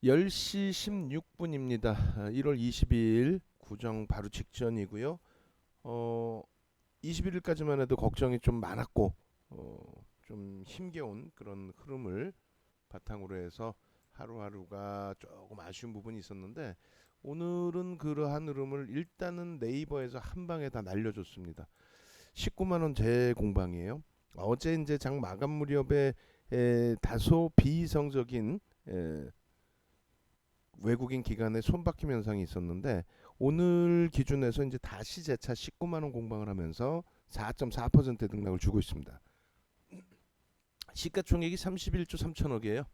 10시 16분입니다. 1월 22일 구정 바로 직전이고요. 21일까지만 해도 걱정이 좀 많았고 좀 힘겨운 그런 흐름을 바탕으로 해서 하루하루가 조금 아쉬운 부분이 있었는데 오늘은 그러한 흐름을 일단은 네이버에서 한 방에 다 날려줬습니다. 19만 원 재공방이에요. 어제 이제 장 마감 무렵에 다소 비이성적인 외국인 기관의 손바뀜 현상이 있었는데 오늘 기준에서 이제 다시 재차 19만 원 공방을 하면서 4.4% 등락을 주고 있습니다. 시가총액이 31조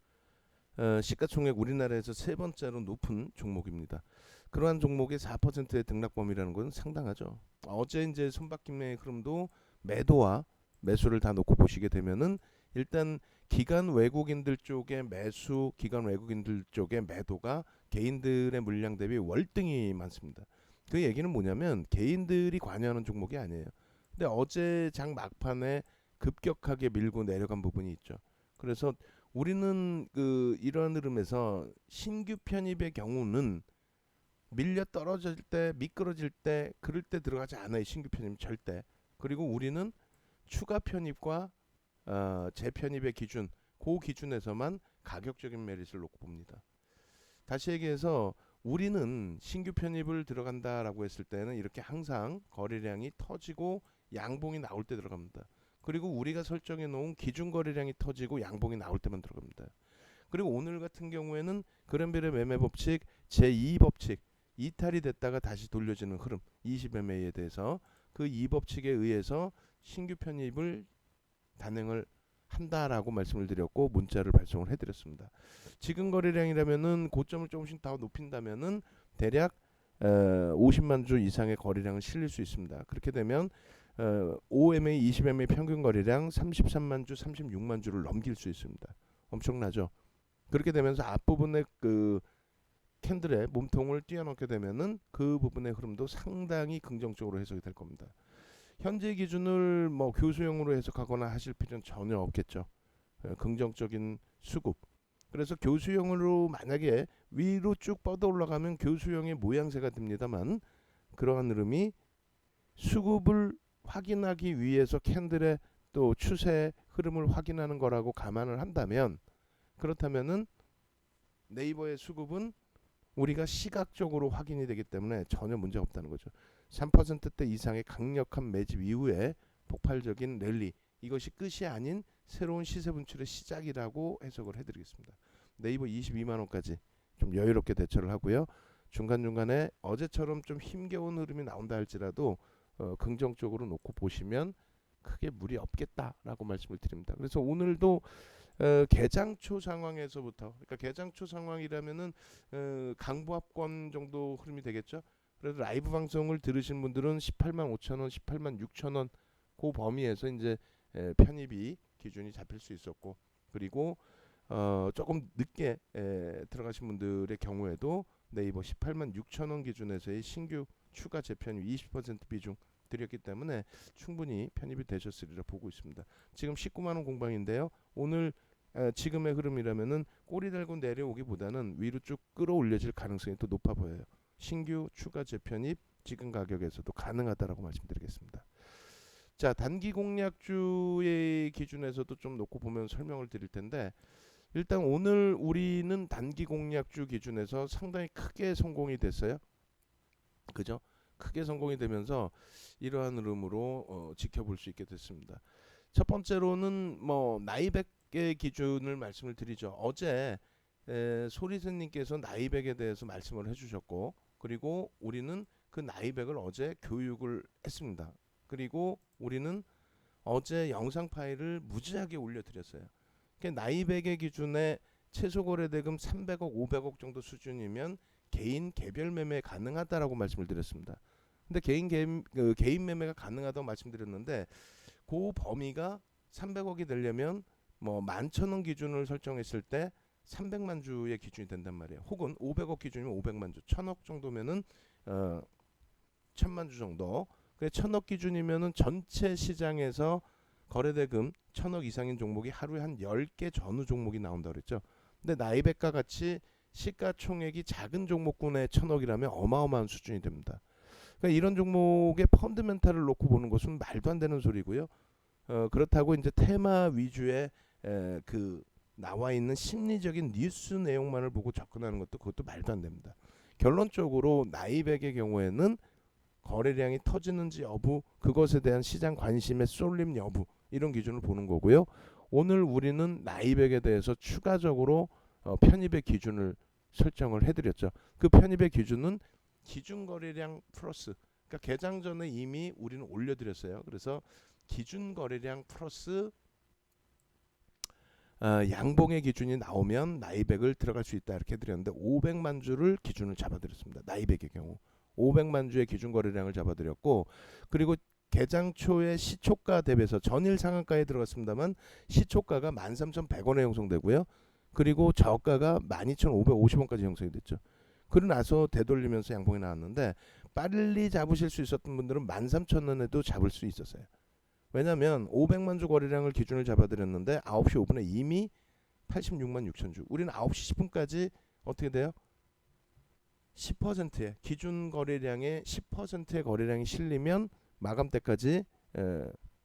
3천억이에요. 시가총액 우리나라에서 세 번째로 높은 종목입니다. 그러한 종목의 4%의 등락 범위라는 건 상당하죠. 어제 이제 손바뀜의 흐름도 매도와 매수를 다 놓고 보시게 되면은 일단 기관 외국인들 쪽의 매수, 기관 외국인들 쪽의 매도가 개인들의 물량 대비 월등히 많습니다. 그 얘기는 뭐냐면 개인들이 관여하는 종목이 아니에요. 근데 어제 장 막판에 급격하게 밀고 내려간 부분이 있죠. 그래서 우리는 이러한 흐름에서 신규 편입의 경우는 밀려 떨어질 때, 미끄러질 때, 그럴 때 들어가지 않아요. 신규 편입 절대. 그리고 우리는 추가 편입과 재편입의 기준, 그 기준에서만 가격적인 메리트를 놓고 봅니다. 다시 얘기해서 우리는 신규 편입을 들어간다라고 했을 때는 이렇게 항상 거래량이 터지고 양봉이 나올 때 들어갑니다. 그리고 우리가 설정해 놓은 기준 거래량이 터지고 양봉이 나올 때만 들어갑니다. 그리고 오늘 같은 경우에는 그랜벨의 매매 법칙 제2 법칙 이탈이 됐다가 다시 돌려지는 흐름 20MA에 대해서 그 이 법칙에 의해서 신규 편입을 단행을 한다라고 말씀을 드렸고 문자를 발송을 해드렸습니다. 지금 거래량이라면은 고점을 조금씩 더 높인다면은 대략 50만 주 이상의 거래량을 실릴 수 있습니다. 그렇게 되면 5MA, 20MA 평균 거래량 33만 주, 36만 주를 넘길 수 있습니다. 엄청나죠? 그렇게 되면서 앞부분의 그 캔들의 몸통을 뛰어넘게 되면은 그 부분의 흐름도 상당히 긍정적으로 해석이 될 겁니다. 현재 기준을 뭐 교수형으로 해석하거나 하실 필요는 전혀 없겠죠. 긍정적인 수급. 그래서 교수형으로 만약에 위로 쭉 뻗어 올라가면 교수형의 모양새가 됩니다만 그러한 흐름이 수급을 확인하기 위해서 캔들의 또 추세 흐름을 확인하는 거라고 감안을 한다면 그렇다면은 네이버의 수급은 우리가 시각적으로 확인이 되기 때문에 전혀 문제가 없다는 거죠. 3%대 이상의 강력한 매집 이후에 폭발적인 랠리 이것이 끝이 아닌 새로운 시세 분출의 시작이라고 해석을 해드리겠습니다. 네이버 22만 원까지 좀 여유롭게 대처를 하고요. 중간중간에 어제처럼 좀 힘겨운 흐름이 나온다 할지라도 긍정적으로 놓고 보시면 크게 무리 없겠다라고 말씀을 드립니다. 그래서 오늘도 개장초 상황에서부터 그러니까 개장초 상황이라면은 강보합권 정도 흐름이 되겠죠. 그래서 라이브 방송을 들으신 분들은 18만 5천 원, 18만 6천 원 그 범위에서 이제 편입이 기준이 잡힐 수 있었고 그리고 조금 늦게 들어가신 분들의 경우에도 네이버 18만 6천 원 기준에서의 신규 추가 재편입 20% 비중 드렸기 때문에 충분히 편입이 되셨으리라 보고 있습니다. 지금 19만 원 공방인데요. 오늘 지금의 흐름이라면은 꼬리 달고 내려오기보다는 위로 쭉 끌어올려질 가능성이 더 높아 보여요. 신규 추가 재편입 지금 가격에서도 가능하다라고 말씀드리겠습니다. 자, 단기 공략주의 기준에서도 좀 놓고 보면 설명을 드릴 텐데 일단 오늘 우리는 단기 공략주 기준에서 상당히 크게 성공이 됐어요. 그죠? 크게 성공이 되면서 이러한 흐름으로 지켜볼 수 있게 됐습니다. 첫 번째로는 뭐 나이백의 기준을 말씀을 드리죠. 어제 소리새님께서 나이백에 대해서 말씀을 해주셨고 그리고 우리는 그 나이백을 어제 교육을 했습니다. 그리고 우리는 어제 영상 파일을 무지하게 올려드렸어요. 나이백의 기준에 최소 거래대금 300억, 500억 정도 수준이면 개인 개별 매매 가능하다라고 말씀을 드렸습니다. 근데 개인 매매가 가능하다고 말씀드렸는데 그 범위가 300억이 되려면 뭐 11,000원 기준을 설정했을 때 300만 주의 기준이 된단 말이에요. 혹은 500억 기준이면 500만 주, 1,000억 정도면은 1,000만 주 정도. 그래 1,000억 기준이면은 전체 시장에서 거래대금 1,000억 이상인 종목이 하루에 한 10개 전후 종목이 나온다 그랬죠. 근데 나이백과 같이 시가총액이 작은 종목군의 1,000억이라면 어마어마한 수준이 됩니다. 그러니까 이런 종목의 펀드멘탈을 놓고 보는 것은 말도 안 되는 소리고요. 그렇다고 이제 테마 위주의 그 나와 있는 심리적인 뉴스 내용만을 보고 접근하는 것도 그것도 말도 안 됩니다. 결론적으로 나이백의 경우에는 거래량이 터지는지 여부, 그것에 대한 시장 관심의 쏠림 여부, 이런 기준을 보는 거고요. 오늘 우리는 나이백에 대해서 추가적으로 편입의 기준을 설정을 해드렸죠. 그 편입의 기준은 기준 거래량 플러스, 그러니까 개장 전에 이미 우리는 올려드렸어요. 그래서 기준 거래량 플러스 양봉의 기준이 나오면 나이백을 들어갈 수 있다 이렇게 드렸는데 500만 주를 기준을 잡아드렸습니다. 나이백의 경우 500만 주의 기준 거래량을 잡아드렸고, 그리고 개장 초에 시초가 대비해서 전일 상한가에 들어갔습니다만 시초가가 13,100원에 형성되고요. 그리고 저가가 12,550원까지 형성이 됐죠. 그러고 나서 되돌리면서 양봉이 나왔는데 빨리 잡으실 수 있었던 분들은 13,000원에도 잡을 수 있었어요. 왜냐하면 500만 주 거래량을 기준을 잡아드렸는데 9시 5분에 이미 86만 6천 주. 우리는 9시 10분까지 어떻게 돼요? 10%의 기준 거래량의 10%의 거래량이 실리면 마감 때까지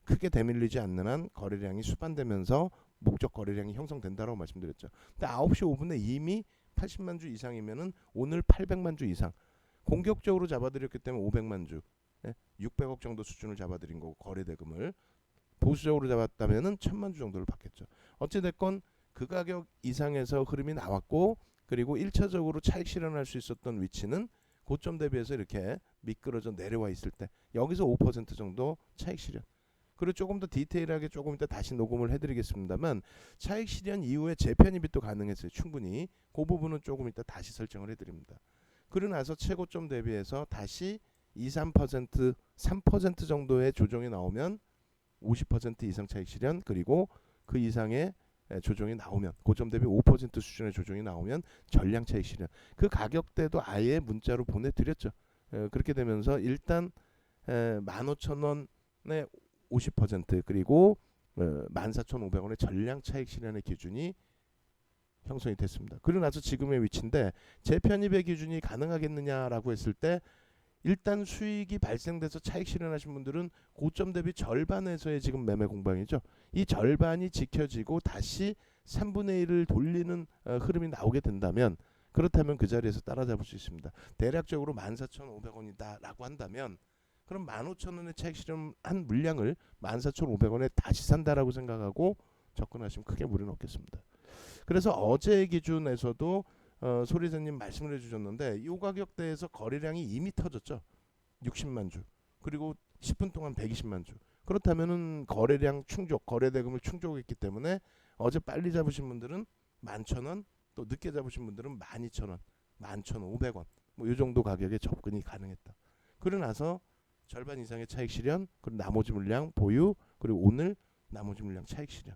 크게 대밀리지 않는 한 거래량이 수반되면서 목적 거래량이 형성된다라고 말씀드렸죠. 근데 9시 5분에 이미 80만 주 이상이면은 오늘 800만 주 이상 공격적으로 잡아드렸기 때문에 500만 주, 600억 정도 수준을 잡아드린 거고, 거래 대금을 보수적으로 잡았다면은 1000만 주 정도를 받겠죠. 어찌 됐건 그 가격 이상에서 흐름이 나왔고, 그리고 1차적으로 차익 실현할 수 있었던 위치는 고점 대비해서 이렇게 미끄러져 내려와 있을 때 여기서 5% 정도 차익 실현. 그리고 조금 더 디테일하게 조금 이따 다시 녹음을 해드리겠습니다만 차익 실현 이후에 재편입이 또 가능했어요. 충분히 그 부분은 조금 이따 다시 설정을 해드립니다. 그러고 나서 최고점 대비해서 다시 2, 3%, 3% 정도의 조정이 나오면 50% 이상 차익 실현, 그리고 그 이상의 조정이 나오면 고점 대비 5% 수준의 조정이 나오면 전량 차익 실현. 그 가격대도 아예 문자로 보내드렸죠. 그렇게 되면서 일단 15,000원에 50% 그리고 14,500원의 전량 차익 실현의 기준이 형성이 됐습니다. 그러고 나서 지금의 위치인데 재편입의 기준이 가능하겠느냐라고 했을 때 일단 수익이 발생돼서 차익 실현하신 분들은 고점 대비 절반에서의 지금 매매 공방이죠. 이 절반이 지켜지고 다시 3분의 1을 돌리는 흐름이 나오게 된다면, 그렇다면 그 자리에서 따라잡을 수 있습니다. 대략적으로 14,500원이다 라고 한다면 그럼 15,000원의 차익 실현한 물량을 14,500원에 다시 산다라고 생각하고 접근하시면 크게 무리는 없겠습니다. 그래서 어제 기준에서도 소리사님 말씀을 해주셨는데 이 가격대에서 거래량이 이미 터졌죠. 60만 주. 그리고 10분 동안 120만 주. 그렇다면은 거래량 충족, 거래대금을 충족했기 때문에 어제 빨리 잡으신 분들은 11,000원, 또 늦게 잡으신 분들은 12,000원, 11,500원 뭐 이 정도 가격에 접근이 가능했다. 그러고 나서 절반 이상의 차익 실현, 그리고 나머지 물량 보유, 그리고 오늘 나머지 물량 차익 실현.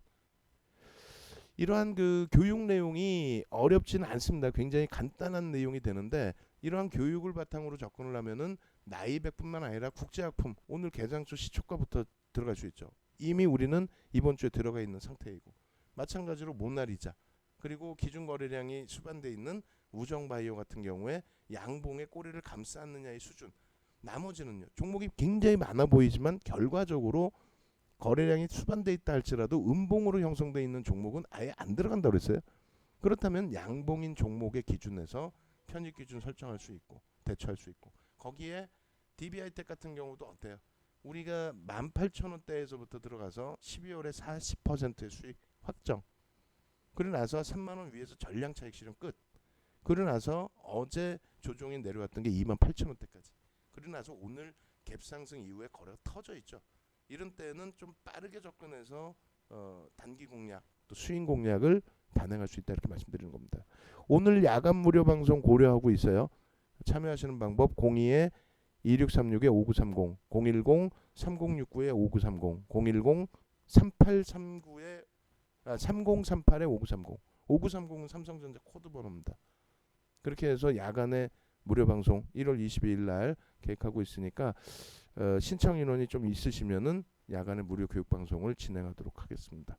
이러한 그 교육 내용이 어렵지는 않습니다. 굉장히 간단한 내용이 되는데 이러한 교육을 바탕으로 접근을 하면은 나이백뿐만 아니라 국제학품 오늘 개장초 시초가부터 들어갈 수 있죠. 이미 우리는 이번 주에 들어가 있는 상태이고, 마찬가지로 모나리자, 그리고 기준 거래량이 수반돼 있는 우정바이오 같은 경우에 양봉의 꼬리를 감싸 안느냐의 수준. 나머지는요, 종목이 굉장히 많아 보이지만 결과적으로 거래량이 수반돼 있다 할지라도 음봉으로 형성돼 있는 종목은 아예 안 들어간다고 그랬어요. 그렇다면 양봉인 종목의 기준에서 편입 기준 설정할 수 있고 대처할 수 있고, 거기에 DB하이텍 같은 경우도 어때요? 우리가 18,000원대에서부터 들어가서 12월에 40%의 수익 확정. 그러고 나서 3만원 위에서 전량 차익 실현 끝. 그러고 나서 어제 조정이 내려왔던 게 28,000원대까지. 그러고 나서 오늘 갭상승 이후에 거래가 터져 있죠. 이런 때는 좀 빠르게 접근해서 단기 공략 또 수익 공략을 단행할 수 있다 이렇게 말씀드리는 겁니다. 오늘 야간 무료 방송 고려하고 있어요. 참여하시는 방법 02-2636-5930, 010-3069-5930, 010-3839 3038-5930. 5930은 삼성전자 코드 번호입니다. 그렇게 해서 야간에 무료 방송 1월 22일 날 계획하고 있으니까 신청 인원이 좀 있으시면은 야간에 무료 교육 방송을 진행하도록 하겠습니다.